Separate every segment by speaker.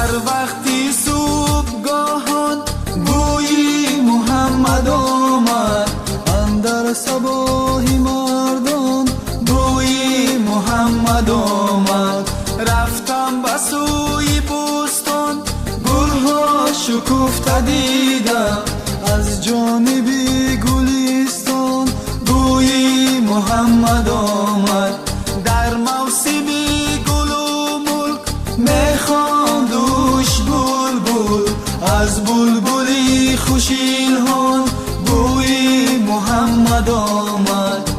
Speaker 1: در وقتی صبحگاهان بوی محمد آمد، اندر صباحی مردان بوی محمد آمد. رفتم به سوی بستان، گلها شکفته دیدم، از جانب گلستان بوی محمد آمد. در موسم گل و ملک میخواندوش بلبل، از بلبلی خوش الحان بوی محمد آمد.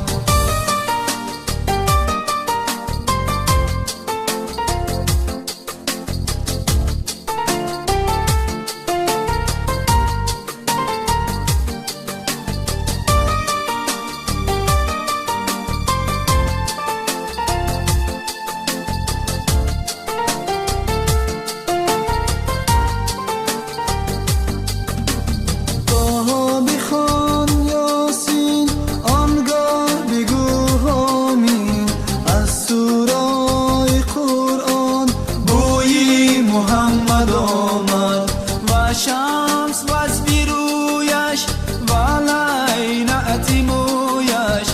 Speaker 1: شمس وز بیرویش و لینعت مویش،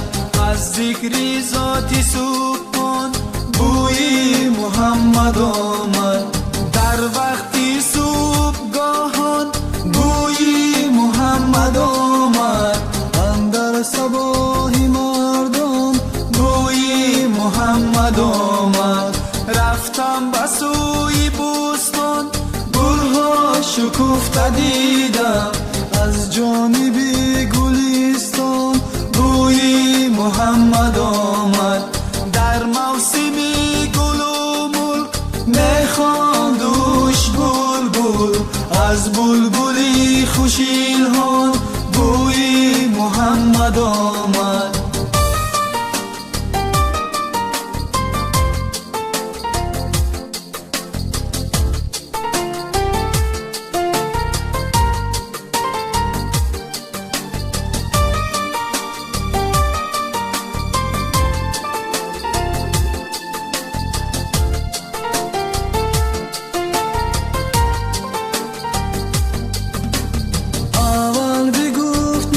Speaker 1: از ذکر ذات سبحان بوی محمد آمد. در وقتی صبحگاهان بوی محمد آمد، اندر صباحی مردان بوی محمد آمد. رفتم به سوی بستان، گلها شکفته دیدم، از جانب گلستان بوی محمد آمد. در موسم گل و ملک میخواندوش بلبل، از بلبلی خوش الحان بوی محمد آمد.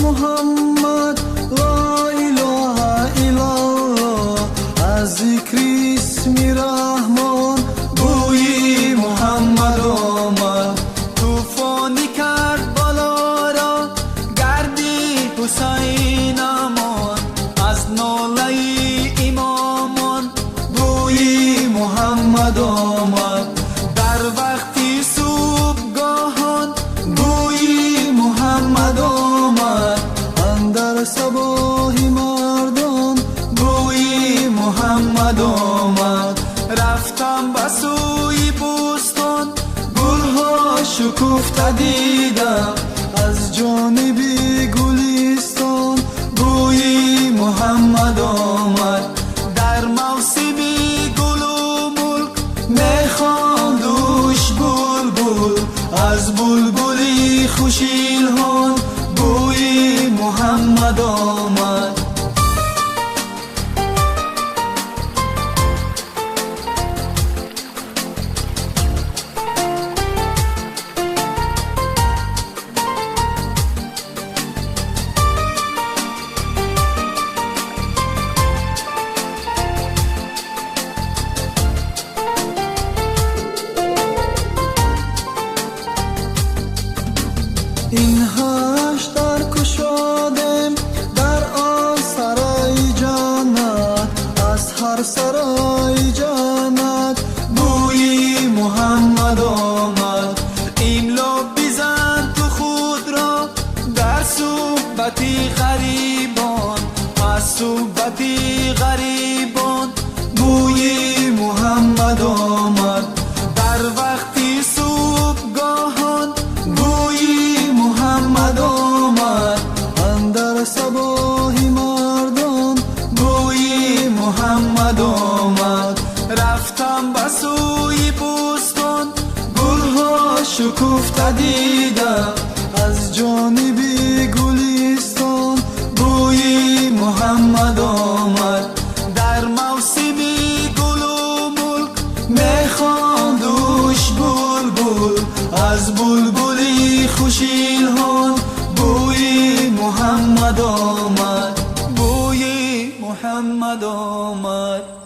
Speaker 1: محمد لا اله الا الله، از ذکر اسم رحمان بوی محمد آمد. طوفانی کرد بالا را گردی حسین امان، از ناله امامان بوی محمد آمد. در وقتی صبحگاهان بوی محمد آمد، اندر صباحی مردان بوی محمد آمد. رفتم به سوی بستان، گلها شکفته دیدم، از جانب گلستان بوی محمد آمد. در موسم گل و ملک میخواندوش بلبل، از بلبلی خوش الحان بوی محمد آمد. این هشت در کشادم در آن سرای جنت، از هر سرای جنت بوی محمد آمد. املا بزن تو خود را در صحبت غریبان، از صحبت غریبان بوی محمد آمد. در وقتی صبحگاهان بوی محمد آمد، اندر صباحی مردان بوی محمد آمد. رفتم به سوی بستان، گلها شکفته دیدم، از جانب گلستان بوی محمد آمد. در موسم گل و ملک میخواندوش بلبل، گلی خوشیلهان بوی محمد آمد، بوی محمد آمد.